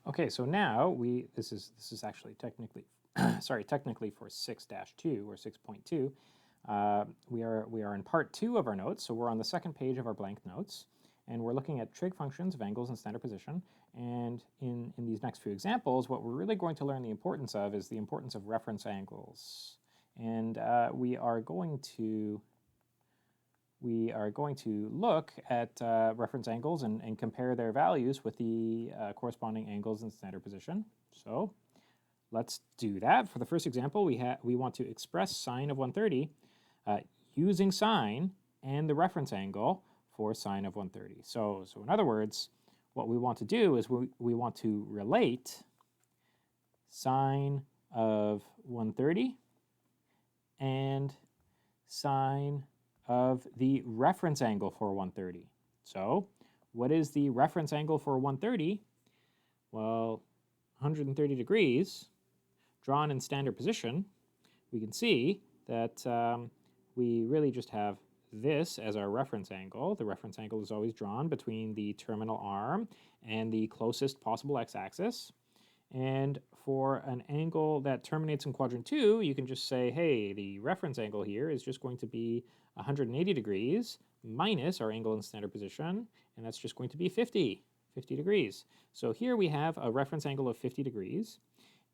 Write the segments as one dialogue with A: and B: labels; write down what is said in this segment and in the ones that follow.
A: Okay, so now this is actually technically technically for 6-2 or 6.2. We are in part 2 of our notes, so we're on the second page of our blank notes, and we're looking at trig functions of angles and standard position. And in these next few examples, what we're really going to learn the importance of is the importance of reference angles. And we are going to look at reference angles and compare their values with the corresponding angles in standard position. So let's do that. For the first example, we want to express sine of 130 using sine and the reference angle for sine of 130. So in other words, what we want to do is we want to relate sine of 130 and sine of the reference angle for 130. So what is the reference angle for 130? Well, 130 degrees, drawn in standard position, we can see that we really just have this as our reference angle. The reference angle is always drawn between the terminal arm and the closest possible x-axis. And for an angle that terminates in quadrant 2, you can just say, hey, the reference angle here is just going to be 180 degrees minus our angle in standard position, and that's just going to be 50 degrees. So here we have a reference angle of 50 degrees.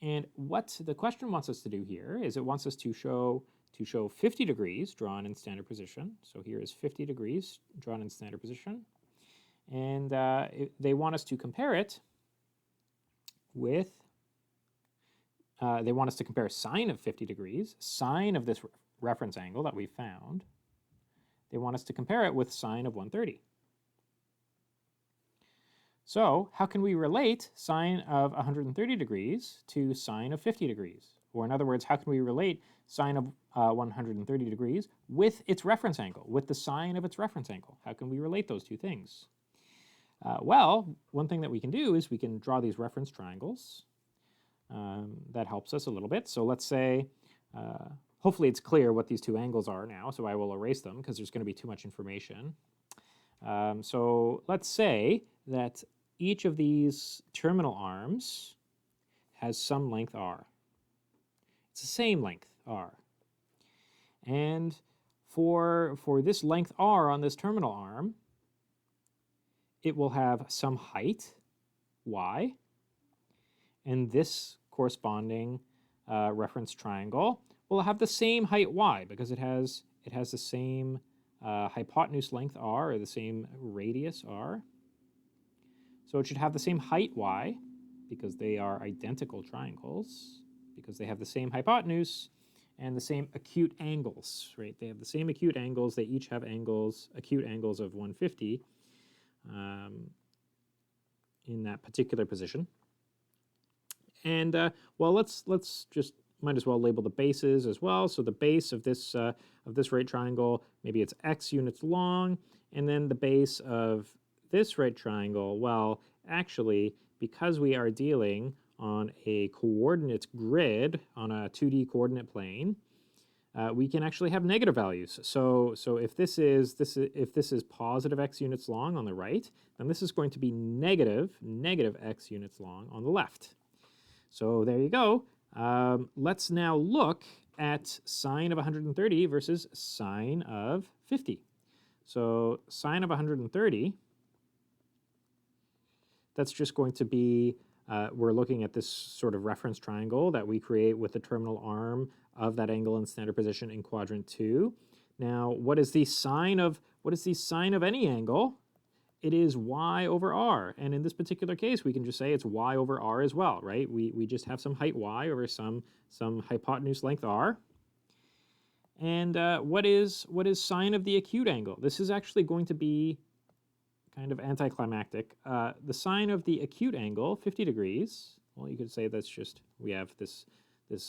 A: And what the question wants us to do here is it wants us to show 50 degrees drawn in standard position. So here is 50 degrees drawn in standard position. And they want us to compare it with, they want us to compare sine of 50 degrees, sine of this reference angle that we found. They want us to compare it with sine of 130. So how can we relate sine of 130 degrees to sine of 50 degrees? Or in other words, how can we relate sine of 130 degrees with its reference angle, with the sine of its reference angle? How can we relate those two things? Well, one thing that we can do is we can draw these reference triangles. That helps us a little bit. So let's say, hopefully it's clear what these two angles are now, so I will erase them because there's going to be too much information. So let's say that each of these terminal arms has some length r. It's the same length r. And for this length r on this terminal arm, it will have some height, y, and this corresponding reference triangle will have the same height y because it has the same hypotenuse length r, or the same radius r. So it should have the same height y because they are identical triangles, because they have the same hypotenuse and the same acute angles, right? They have the same acute angles. They each have acute angles of 150 in that particular position. And well, let's just might as well label the bases as well. So the base of this right triangle, maybe it's x units long, and then the base of this right triangle, well, actually, because we are dealing on a coordinate grid on a 2D coordinate plane, we can actually have negative values. So if this is positive x units long on the right, then this is going to be negative x units long on the left. So there you go. Let's now look at sine of 130 versus sine of 50. So sine of 130, that's just going to be, we're looking at this sort of reference triangle that we create with the terminal arm of that angle in standard position in quadrant 2. Now, what is the sine of any angle? It is y over r. And in this particular case, we can just say it's y over r as well, right? We just have some height y over some hypotenuse length r. And what is sine of the acute angle? This is actually going to be kind of anticlimactic. The sine of the acute angle, 50 degrees, well, you could say that's just, we have this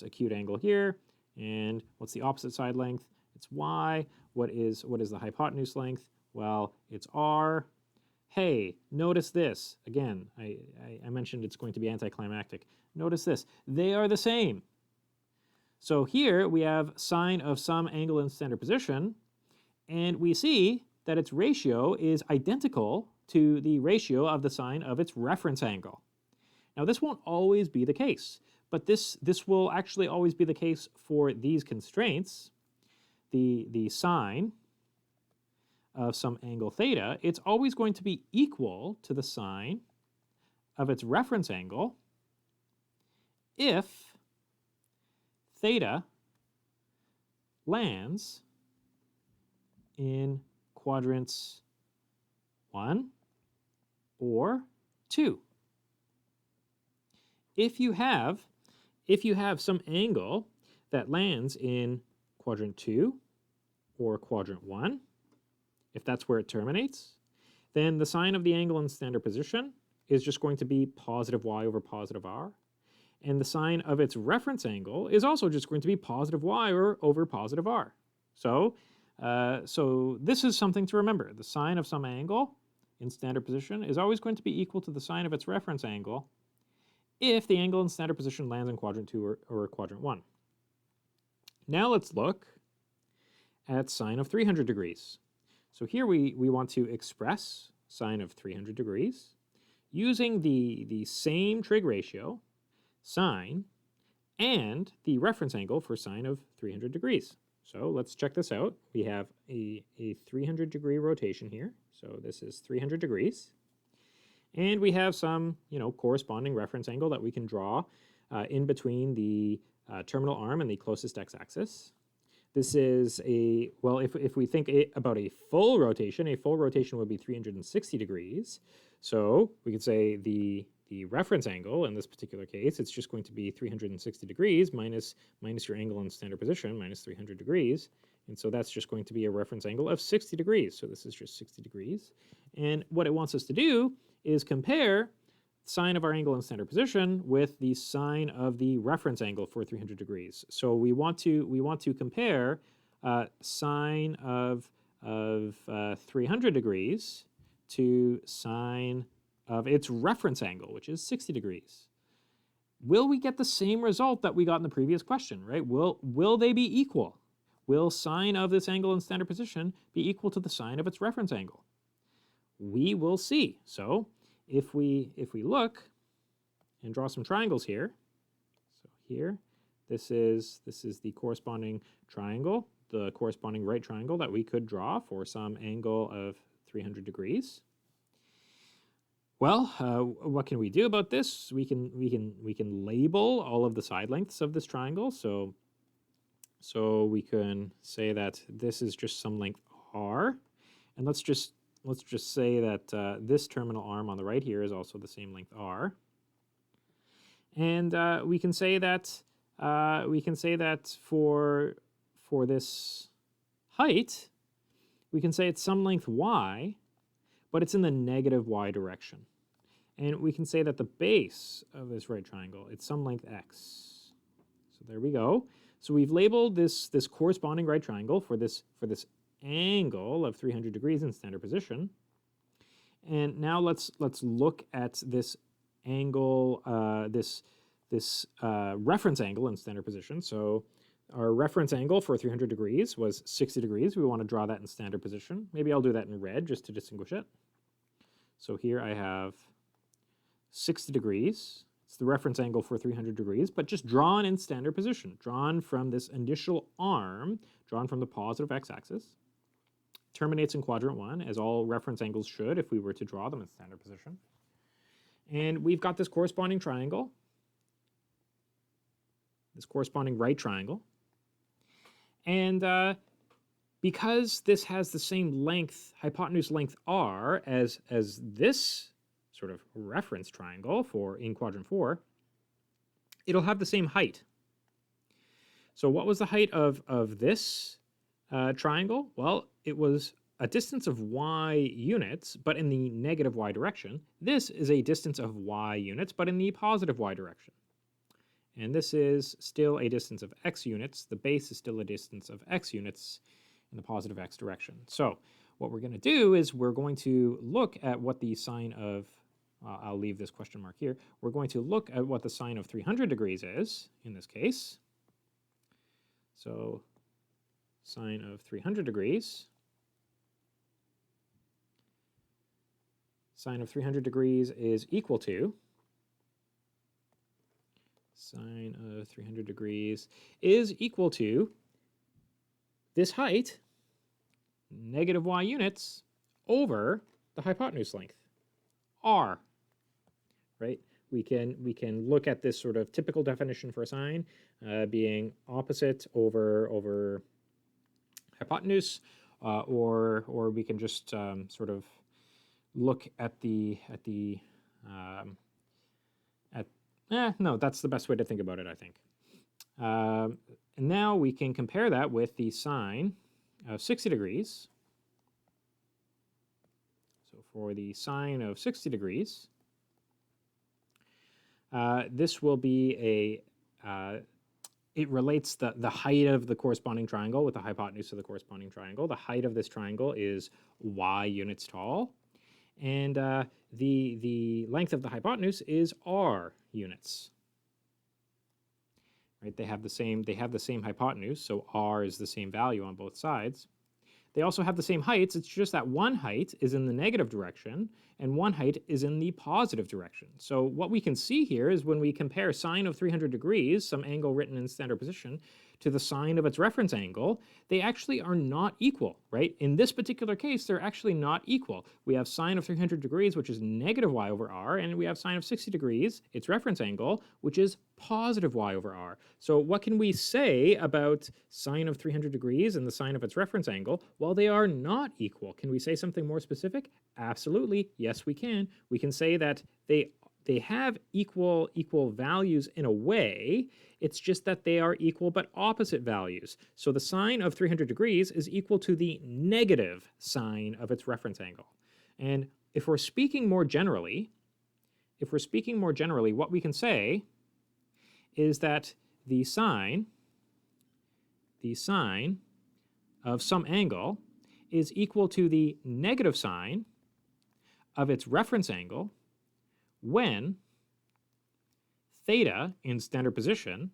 A: acute angle here, and what's the opposite side length? It's y. What is the hypotenuse length? Well, it's r. Hey, notice this. Again, I mentioned it's going to be anticlimactic. Notice this. They are the same. So here we have sine of some angle in standard position, and we see that its ratio is identical to the ratio of the sine of its reference angle. Now, this won't always be the case, but this will actually always be the case for these constraints. The sine of some angle theta, it's always going to be equal to the sine of its reference angle if theta lands in quadrants 1 or 2. If you have some angle that lands in quadrant 2 or quadrant 1, if that's where it terminates, then the sine of the angle in standard position is just going to be positive y over positive r. And the sine of its reference angle is also just going to be positive y over positive r. So this is something to remember. The sine of some angle in standard position is always going to be equal to the sine of its reference angle if the angle in standard position lands in quadrant 2 or quadrant 1. Now let's look at sine of 300 degrees. So here we want to express sine of 300 degrees using the same trig ratio, sine, and the reference angle for sine of 300 degrees. So let's check this out. We have a 300 degree rotation here. So this is 300 degrees. And we have some, corresponding reference angle that we can draw in between the terminal arm and the closest x-axis. This is if we think about a full rotation would be 360 degrees. So we could say the reference angle in this particular case, it's just going to be 360 degrees minus your angle in standard position, minus 300 degrees. And so that's just going to be a reference angle of 60 degrees. So this is just 60 degrees. And what it wants us to do is compare sine of our angle in standard position with the sine of the reference angle for 300 degrees. So we want to compare sine of 300 degrees to sine of its reference angle, which is 60 degrees. Will we get the same result that we got in the previous question, right? Will they be equal? Will sine of this angle in standard position be equal to the sine of its reference angle? We will see. So if we look and draw some triangles here, so here, this is the corresponding triangle, the corresponding right triangle that we could draw for some angle of 300 degrees. Well, what can we do about this? We can label all of the side lengths of this triangle. So we can say that this is just some length r, and let's just say that this terminal arm on the right here is also the same length r. And we can say that for this height, we can say it's some length y, but it's in the negative y direction. And we can say that the base of this right triangle, it's some length x. So there we go. So we've labeled this corresponding right triangle for this angle of 300 degrees in standard position. And now let's look at this angle, this reference angle in standard position. So our reference angle for 300 degrees was 60 degrees. We want to draw that in standard position. Maybe I'll do that in red just to distinguish it. So here I have 60 degrees. It's the reference angle for 300 degrees, but just drawn in standard position, drawn from this initial arm, drawn from the positive x-axis. Terminates in quadrant 1, as all reference angles should if we were to draw them in standard position. And we've got this corresponding triangle, this corresponding right triangle. And because this has the same length, hypotenuse length r as this sort of reference triangle in quadrant 4, it'll have the same height. So what was the height of this triangle? Well, it was a distance of y units, but in the negative y direction. This is a distance of y units, but in the positive y direction. And this is still a distance of x units. The base is still a distance of x units in the positive x direction. So what we're going to do is we're going to look at what the sine of, I'll leave this question mark here. We're going to look at what the sine of 300 degrees is in this case. So sine of 300 degrees. Sine of 300 degrees is equal to sine of 300 degrees is equal to this height, negative y units, over the hypotenuse length, r, right? We can look at this sort of typical definition for a sine being opposite over hypotenuse, or we can just sort of look at no, that's the best way to think about it, I think. And now we can compare that with the sine of 60 degrees. So for the sine of 60 degrees, this will be it relates the height of the corresponding triangle with the hypotenuse of the corresponding triangle. The height of this triangle is y units tall, and the length of the hypotenuse is r units. Right? They have the same hypotenuse, so r is the same value on both sides. They also have the same heights. It's just that one height is in the negative direction and one height is in the positive direction. So what we can see here is when we compare sine of 300 degrees, some angle written in standard position, to the sine of its reference angle, they actually are not equal, right? In this particular case, they're actually not equal. We have sine of 300 degrees, which is negative y over r, and we have sine of 60 degrees, its reference angle, which is positive y over r. So what can we say about sine of 300 degrees and the sine of its reference angle? Well, they are not equal. Can we say something more specific? Absolutely. Yes, we can. We can say that they have equal values in a way. It's just that they are equal but opposite values. So the sine of 300 degrees is equal to the negative sine of its reference angle. And if we're speaking more generally, what we can say is that the sine of some angle is equal to the negative sine of its reference angle when theta in standard position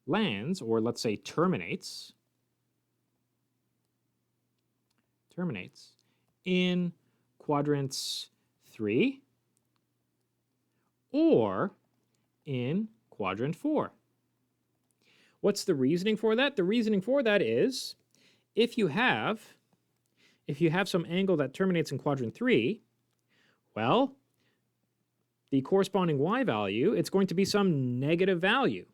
A: lands, or let's say terminates in quadrants 3 or in quadrant 4. What's the reasoning for that? The reasoning for that is if you have some angle that terminates in quadrant 3, well, the corresponding y value, it's going to be some negative value.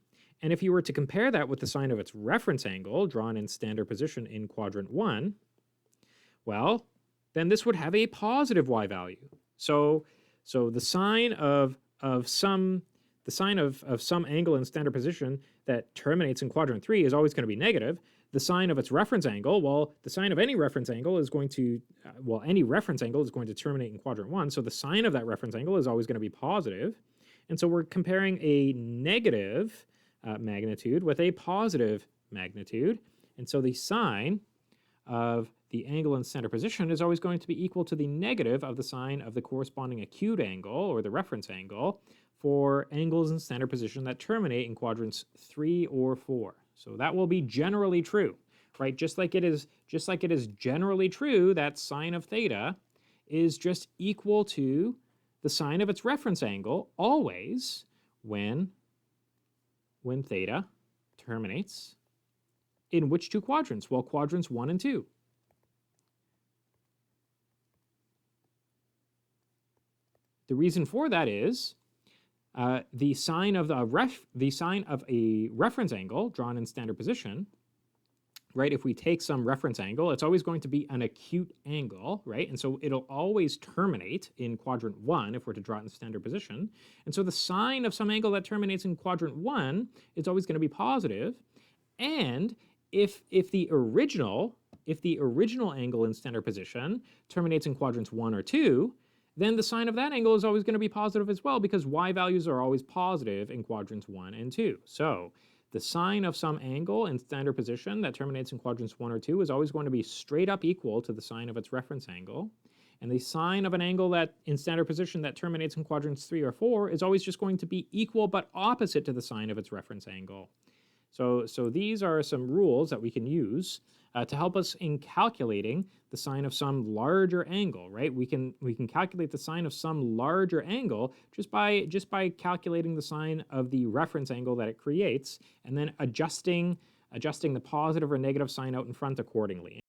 A: And if you were to compare that with the sine of its reference angle, drawn in standard position in quadrant 1, well, then this would have a positive y value. So the sine of some angle in standard position that terminates in quadrant 3 is always going to be negative. The sine of its reference angle, well, the sine of any reference angle is going to, any reference angle is going to terminate in quadrant 1, so the sine of that reference angle is always going to be positive. And so we're comparing a negative magnitude with a positive magnitude. And so the sine of the angle in standard position is always going to be equal to the negative of the sine of the corresponding acute angle, or the reference angle, for angles in standard position that terminate in quadrants 3 or 4. So that will be generally true, right? Just like it is generally true that sine of theta is just equal to the sine of its reference angle always when theta terminates in which two quadrants? Well, quadrants 1 and 2. The reason for that is the sine of a reference angle drawn in standard position, right? If we take some reference angle, it's always going to be an acute angle, right? And so it'll always terminate in quadrant 1 if we're to draw it in standard position. And so the sine of some angle that terminates in quadrant 1 is always going to be positive. And if the original angle in standard position terminates in quadrants 1 or 2, then the sine of that angle is always going to be positive as well, because y values are always positive in quadrants 1 and 2. So the sine of some angle in standard position that terminates in quadrants 1 or 2 is always going to be straight up equal to the sine of its reference angle. And the sine of an angle that in standard position that terminates in quadrants 3 or 4 is always just going to be equal but opposite to the sine of its reference angle. So these are some rules that we can use to help us in calculating the sine of some larger angle, right? We can calculate the sine of some larger angle just by calculating the sine of the reference angle that it creates, and then adjusting the positive or negative sign out in front accordingly.